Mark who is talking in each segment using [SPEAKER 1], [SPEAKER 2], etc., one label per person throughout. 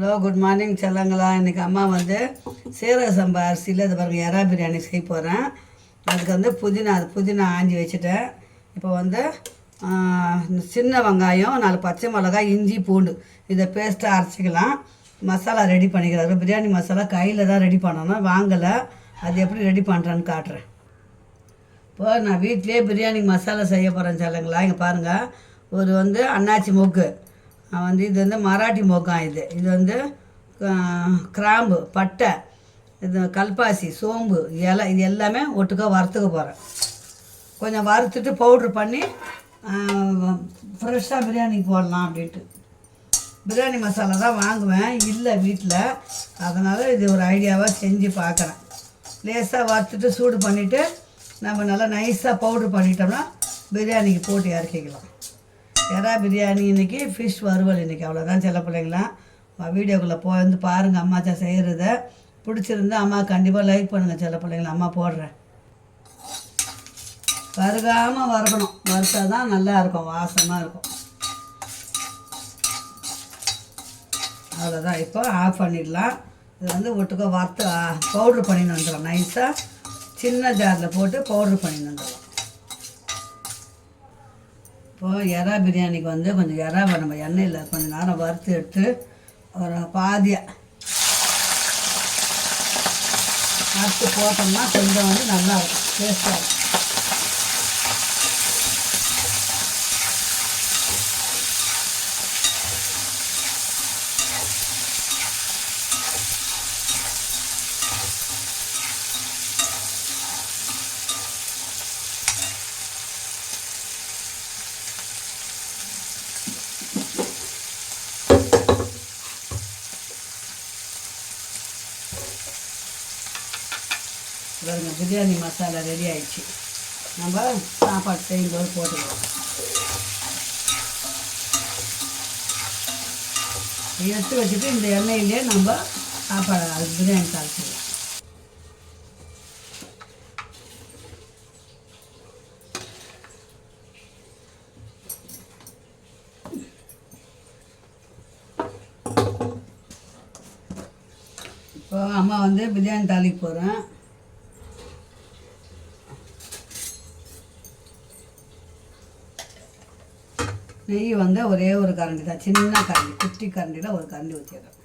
[SPEAKER 1] Hello, good morning செல்லங்களா. இன்றைக்கி அம்மா வந்து சீரக சம்பா அரிசியில் இது பாருங்கள் எறா பிரியாணி செய்ய போகிறேன். அதுக்கு வந்து புதினா ஆஞ்சி வச்சுட்டேன். இப்போ வந்து சின்ன வெங்காயம், 4 பச்சை மிளகாய், இஞ்சி, பூண்டு இதை பேஸ்ட்டாக அரைச்சிக்கலாம். மசாலா ரெடி பண்ணிக்கிறாரு. பிரியாணி மசாலா கையில் தான் ரெடி பண்ணணும், வாங்கலை. அது எப்படி ரெடி பண்ணுறேன்னு காட்டுறேன். இப்போ நான் வீட்டிலே பிரியாணி மசாலா செய்ய போகிறேன் செல்லங்களா. இங்கே பாருங்கள், ஒரு வந்து அன்னாச்சி மூக்கு, இது வந்து மராட்டி மோக்கம், இது வந்து கிராம்பு, பட்டை, இது கல்பாசி, சோம்பு, இலை, இது எல்லாமே ஒட்டுக்கா வறுத்துக்க போகிறேன். கொஞ்சம் வறுத்துட்டு பவுட்ரு பண்ணி ஃப்ரெஷ்ஷாக பிரியாணிக்கு போடலாம் அப்படின்ட்டு. பிரியாணி மசாலா தான் வாங்குவேன், இல்லை வீட்டில். அதனால் இது ஒரு ஐடியாவாக செஞ்சு பார்க்குறேன். லேசாக வறுத்துட்டு சூடு பண்ணிவிட்டு நம்ம நல்லா நைஸாக பவுட்ரு பண்ணிட்டோம்னா பிரியாணிக்கு போட்டு இறக்கிக்கலாம். எறா பிரியாணி இன்றைக்கி, ஃபிஷ் வறுவல் இன்றைக்கி. அவ்வளோதான் செல்ல பிள்ளைங்களாம். வீடியோக்குள்ளே வந்து பாருங்கள் அம்மாச்சா செய்கிறத. பிடிச்சிருந்தா அம்மா கண்டிப்பாக லைக் பண்ணுங்கள் செல்ல பிள்ளைங்களா. அம்மா போடுறேன். கருகாமல் வறுக்கணும், வறுத்தா தான் நல்லா இருக்கும், வாசமாக இருக்கும். அவ்வளோதான். இப்போ ஆஃப் பண்ணிடலாம். இது வந்து ஒட்டுக்க வறுத்து பவுட்ரு பண்ணின்னு வந்துடலாம். நைஸாக சின்ன ஜாரில் போட்டு பவுட்ரு பண்ணின்னு வந்துடலாம். இப்போது எறா பிரியாணிக்கு வந்து கொஞ்சம் எறாவை நம்ம எண்ணெயில் கொஞ்சம் நேரம் வறுத்து எடுத்து ஒரு பாதியாக வறுத்து போட்டோம்னா கொஞ்சம் வந்து நல்லா இருக்கும், டேஸ்ட்டாக இருக்கும். பாருங்கள், பிரியாணி மசாலா ரெடி ஆயிடுச்சு. நம்ம சாப்பாடு செய்யும்போது போட்டுக்கலாம். எடுத்து வச்சுட்டு இந்த எண்ணெயிலே நம்ம சாப்பாடு பிரியாணி தாளிச்சிடலாம். இப்போ அம்மா வந்து பிரியாணி தாளிக்க போகிறேன். நெய் வந்து ஒரே ஒரு கரண்டி தான், சின்ன கரண்டி, குட்டி கரண்டியில் ஒரு கரண்டி ஊற்றிடுறேன்.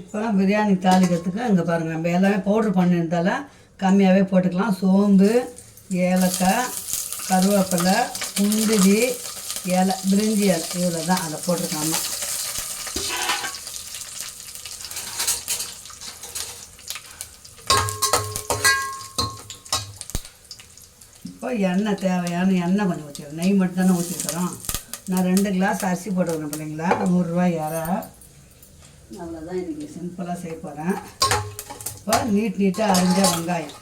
[SPEAKER 1] இப்போ பிரியாணி தாளிக்கிறதுக்கு இங்கே பாருங்கள், நம்ம எல்லாமே பவுட்ரு பண்ணியிருந்தால கம்மியாகவே போட்டுக்கலாம். சோம்பு, ஏலக்காய், கருவேப்பிலை, முந்திரி, இலை, பிரிஞ்சி இலை, இவ்வளோ தான் அதை போட்டுருக்காம. இப்போ எண்ணெய் தேவையான எண்ணெய் கொஞ்சம் ஊற்றிடுறேன். நெய் மட்டும் தானே ஊற்றிருக்கிறோம். நான் 2 கிளாஸ் அரிசி போட்டுக்கிறேன் பிள்ளைங்களா. 100 ரூபாய் எறா. அவ்வளோதான். இன்றைக்கி சிம்பிளாக செய்ய போகிறேன். இப்போ நீட்டாக அரிஞ்ச வெங்காயம்,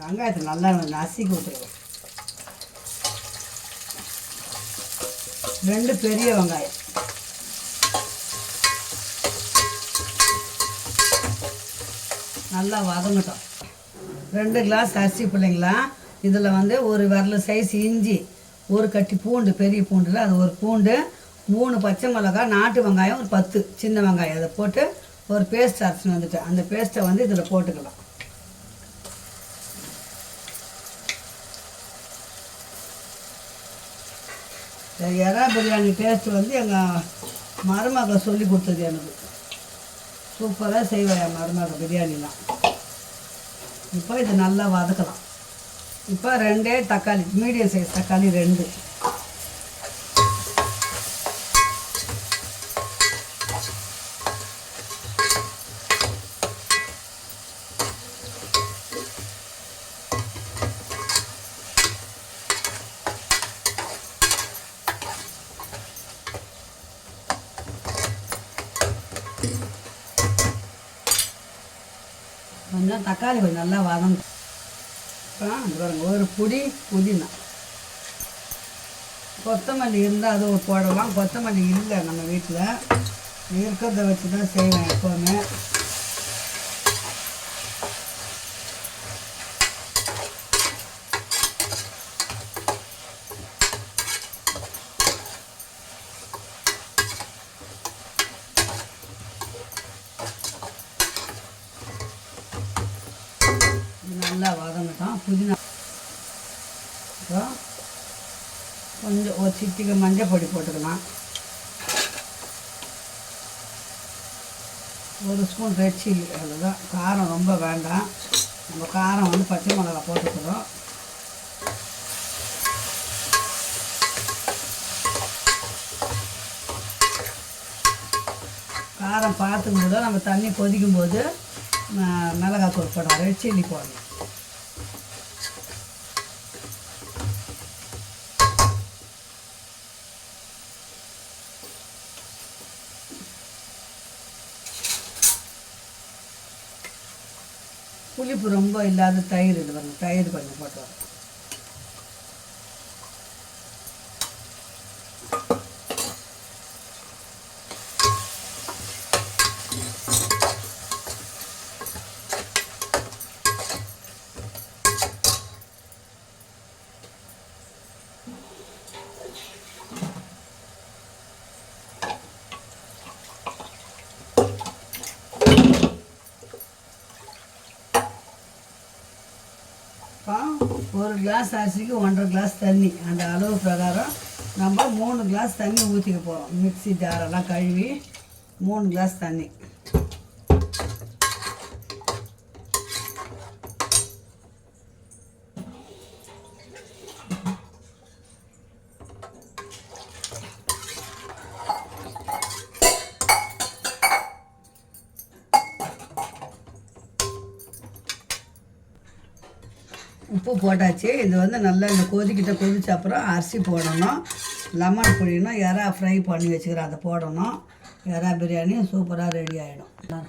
[SPEAKER 1] வெங்காயத்தை நல்லா நசுக்கி விட்டுருவேன். 2 பெரிய வெங்காயம், நல்லா வதங்கட்டும். 2 கிளாஸ் அரிசி பிள்ளைங்களா. இதில் வந்து ஒரு விரல் சைஸ் இஞ்சி, ஒரு கட்டி பூண்டு, பெரிய பூண்டில் அது ஒரு பூண்டு, 3 பச்சை மிளகாய், நாட்டு வெங்காயம் ஒரு 10 சின்ன வெங்காயம், அதை போட்டு ஒரு பேஸ்ட் அரைச்சின்னு வந்துட்டு அந்த பேஸ்ட்டை வந்து இதில் போட்டுக்கலாம். எறா பிரியாணி டேஸ்ட்டு வந்து எங்கள் மருமகள் சொல்லி கொடுத்தது எனக்கு. சூப்பராக செய்வேன் என் மருமகள் பிரியாணிலாம். இப்போ இது நல்லா வதக்கலாம். இப்போ 2 தக்காளி, மீடியம் சைஸ் தக்காளி 2. கொஞ்சம் தக்காளி கொஞ்சம் நல்லா வதங்கும். அப்புறம் பாருங்கள், ஒரு புடி புதினா, கொத்தமல்லி இருந்தால் அதுவும் போடலாம். கொத்தமல்லி இல்லை நம்ம வீட்டில், இருக்கிறத வச்சு தான் செய்வேன் எப்போவுமே. நல்லா வதங்கட்டும். புதினா கொஞ்சம் ஒரு சிட்டிக்கு மஞ்சள் பொடி போட்டுக்கலாம். 1 ஸ்பூன் ரெட் சில்லி, அவ்வளோதான். காரம் ரொம்ப வேண்டாம், நம்ம காரம் வந்து பச்சை மிளகா போட்டுக்கிறோம். காரம் பார்த்துக்கும் போது நம்ம தண்ணி கொதிக்கும் போது மிளகாத்தூள் போடணும், ரெட் சில்லி போடணும். புளிப்பு ரொம்ப இல்லாத தயிர், இது பாருங்கள், தயிர் கொஞ்சம் போட்டு வரும். ஒரு கிளாஸ் அரிசிக்கு 1.5 கிளாஸ் தண்ணி, அந்த அளவு பிரகாரம் நம்ம 3 கிளாஸ் தண்ணி ஊற்றிக்க போகிறோம். மிக்ஸி ஜாரெல்லாம் கழுவி 3 கிளாஸ் தண்ணி. உப்பு போட்டாச்சு. இது வந்து நல்லா இந்த கொதிச்ச அப்புறம் அரிசி போடணும், லெமன் புழியணும், எறா ஃப்ரை பண்ணி வச்சுக்கிறேன் அதை போடணும். எறா பிரியாணி சூப்பராக ரெடி ஆகிடும்.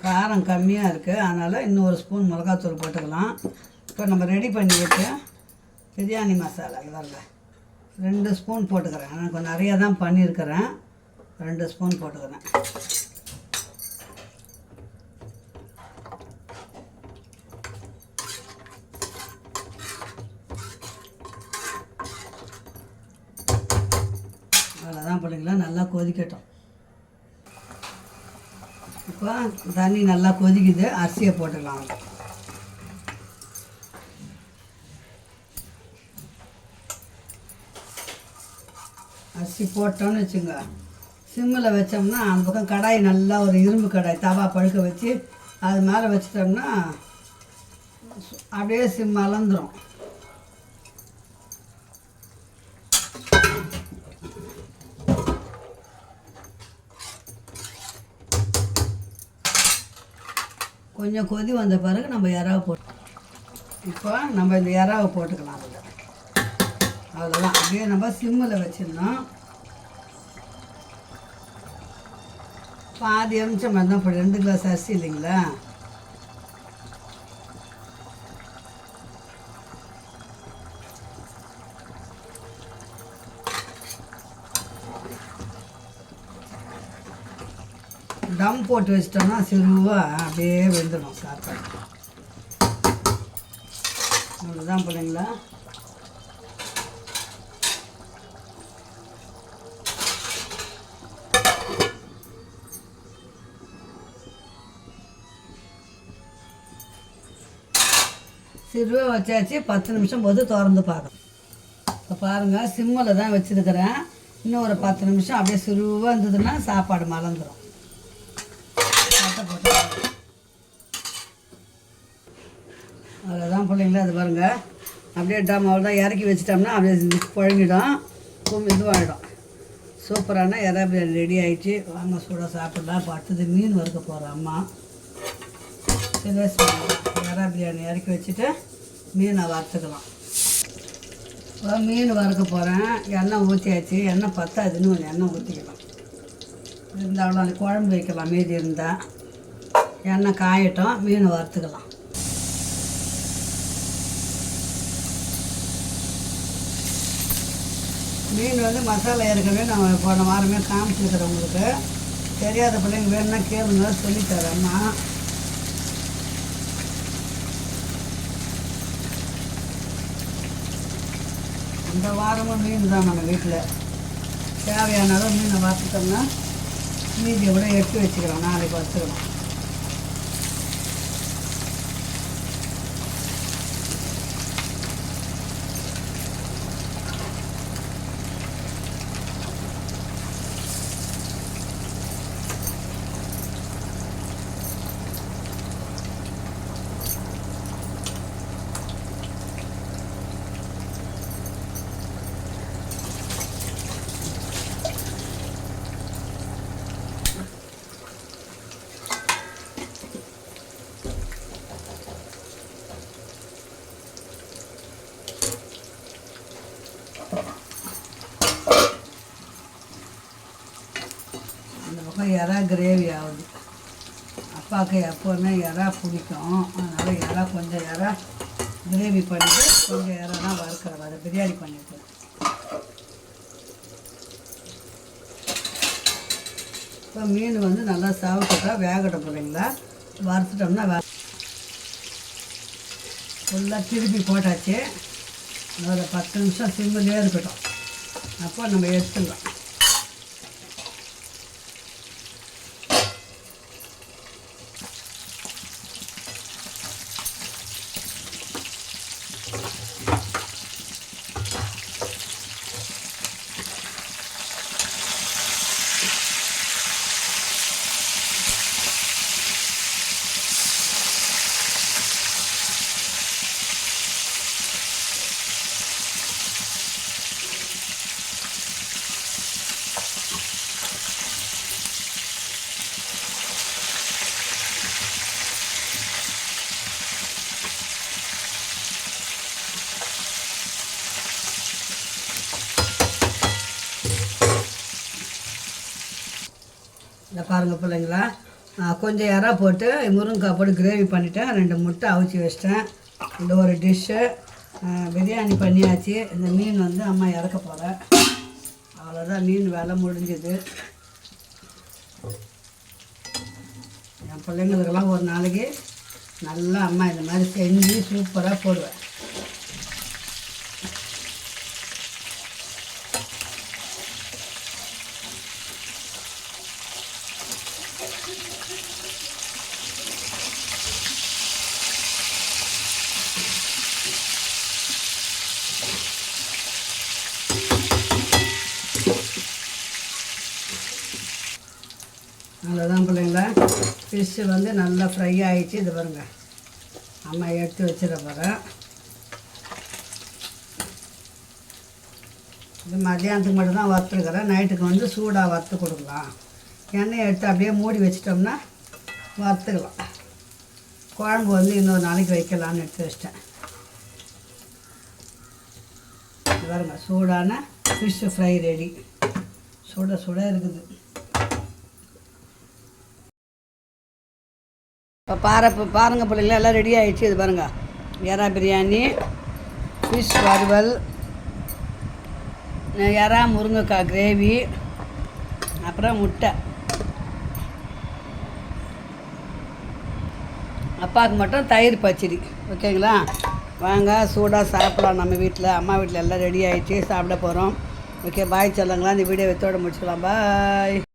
[SPEAKER 1] காரம் கம்மியாக இருக்குது, அதனால் இன்னும் 1 ஸ்பூன் மிளகாத்தூள் போட்டுக்கலாம். இப்போ நம்ம ரெடி பண்ணி வச்ச பிரியாணி மசாலா வரல 2 ஸ்பூன் போட்டுக்கிறேன். நான் கொஞ்சம் நிறையா தான் பண்ணியிருக்கிறேன், 2 ஸ்பூன் போட்டுக்கிறேன். அவ்வளோதான் பிள்ளைங்களா, நல்லா கொதிக்கட்டும். இப்போ தண்ணி நல்லா கொதிக்குது, அரிசியை போட்டுக்கலாம். அரிசி போட்டோன்னு வச்சுங்க, சிம்மில் வச்சோம்னா அந்த பக்கம் கடாய் நல்லா ஒரு இரும்பு கடாய் தவா பழுக்க வச்சு அது மேலே வச்சிட்டோம்னா அப்படியே சிம் அளந்துடும். கொஞ்சம் கொதி வந்த பிறகு நம்ம எறாவை போட்டு, இப்போ நம்ம இந்த எறாவை போட்டுக்கலாம். அவ்வளோதான், அப்படியே நம்ம சிம்மில் வச்சிடணும். பாதி அம்சம் தான் இப்போ 2 கிளாஸ் அரிசி இல்லைங்களா, டம் போட்டு வச்சிட்டோம்னா சிறுவாக அப்படியே வெந்துடும் சாப்பாடு. அவ்வளோதான் பிள்ளைங்களா. சிறுவாக வச்சாச்சு, 10 நிமிஷம் போது திறந்து பார்க்கணும். இப்போ பாருங்கள், சிம்மில் தான் வச்சுருக்கிறேன். இன்னும் ஒரு 10 நிமிஷம் அப்படியே சிறுவாக இருந்ததுன்னா சாப்பாடு மலர்ந்துடும். அவ்வளோதான் பிள்ளைங்களா, அது பாருங்கள், அப்படியே அவ்வளோதான் இறக்கி வச்சிட்டோம்னா அப்படியே குழங்கிடும், இதுவாகிடும். சூப்பரான எறா பிரியாணி ரெடி ஆகிடுச்சு. வாங்க சூடாக சாப்பிடலாம். இப்போ அடுத்தது மீன் வறுக்க போகிறோம் அம்மா. சரி, எறா பிரியாணி இறக்கி வச்சுட்டு மீனை வறுத்துக்கலாம். இப்போ மீன் வறுக்க போகிறேன். எண்ணெய் ஊற்றியாச்சு, எண்ணெய் பத்தாதுன்னு கொஞ்சம் எண்ணெய் ஊற்றிக்கலாம். இருந்தாலும் அந்த குழம்பு வைக்கலாம், மீதி இருந்தால். எண்ணெய் காயட்டும், மீன் வறுத்துக்கலாம். மீன் வந்து மசாலா ஏற்கனவே நான் போன வாரமே காமிச்சிருக்கிறேன் உங்களுக்கு. தெரியாத பிள்ளைங்க வேணும்னா கேளுங்க, சொல்லித்தரேம்மா. இந்த வாரமும் மீன் தான் நம்ம வீட்டில். தேவையானாலும் மீனை வறுத்துட்டோம்னா மீதியை கூட எடுத்து வச்சுக்கிறோம், நாளைக்கு வச்சுக்கிறோம். இந்த பக்கம் இறா கிரேவி ஆகுது. அப்பாவுக்கு எப்போவுமே இறா பிடிக்கும், அதனால் இறா கொஞ்சம் இறா கிரேவி பண்ணிவிட்டு கொஞ்சம் இறா தான் வறுக்கிறோம், அதை பிரியாணி பண்ணிவிட்டு. இப்போ மீன் வந்து நல்லா சாப்பிட்டுட்டா வேகட்டும் பிள்ளைங்களா. வறுத்துட்டோம்னா ஃபுல்லாக திருப்பி போட்டாச்சு. ஒரு 10 நிமிஷம் சிம்மிலே இருக்கட்டும், அப்போ நம்ம எடுத்துடலாம். இந்த பாருங்கள் பிள்ளைங்களா, கொஞ்சம் இறா போட்டு முருங்கைக்காய் போட்டு கிரேவி பண்ணிவிட்டேன். 2 முட்டை அவிச்சி வச்சிட்டேன். இந்த ஒரு டிஷ்ஷு பிரியாணி பண்ணியாச்சு. இந்த மீன் வந்து அம்மா இறக்க போகிறேன். அவ்வளோதான், மீன் வேலை முடிஞ்சுது. என் பிள்ளைங்களுக்கெல்லாம் ஒரு நாளைக்கு நல்லா அம்மா இந்த மாதிரி செஞ்சு சூப்பராக போடுவேன். அவ்வளோதான் பிள்ளைங்களா, ஃபிஷ்ஷு வந்து நல்லா ஃப்ரை ஆகிடுச்சு. இது பாருங்க, அம்மா எடுத்து வச்சிட போகிறேன். இது மத்தியானத்துக்கு மட்டும்தான் வறுத்துருக்குறேன். நைட்டுக்கு வந்து சூடாக வறுத்து கொடுக்கலாம். எண்ணெயை எடுத்து அப்படியே மூடி வச்சிட்டோம்னா வறுத்துக்கலாம். குழம்பு வந்து இன்னொரு நாளைக்கு வைக்கலான்னு எடுத்து வச்சிட்டேன். இது பாருங்க, சூடான ஃபிஷ்ஷு ஃப்ரை ரெடி. சுட சுட இருக்குது. இப்போ பாருங்கள் பிள்ளைங்களா, எல்லாம் ரெடி ஆகிடுச்சு. இது பாருங்கள், எறா பிரியாணி, ஃபிஷ் வறுவல், எறா முருங்கைக்காய் கிரேவி, அப்புறம் முட்டை. அப்பாவுக்கு மட்டும் தயிர் பச்சடி. ஓகேங்களா, வாங்க சூடாக சாப்பிடலாம். நம்ம வீட்டில், அம்மா வீட்டில் எல்லாம் ரெடி ஆகிடுச்சு, சாப்பிட போகிறோம். ஓகே, பாய் சொல்லுங்களா. இந்த வீடியோ வித்தோடு முடிச்சுக்கலாம். பாய்.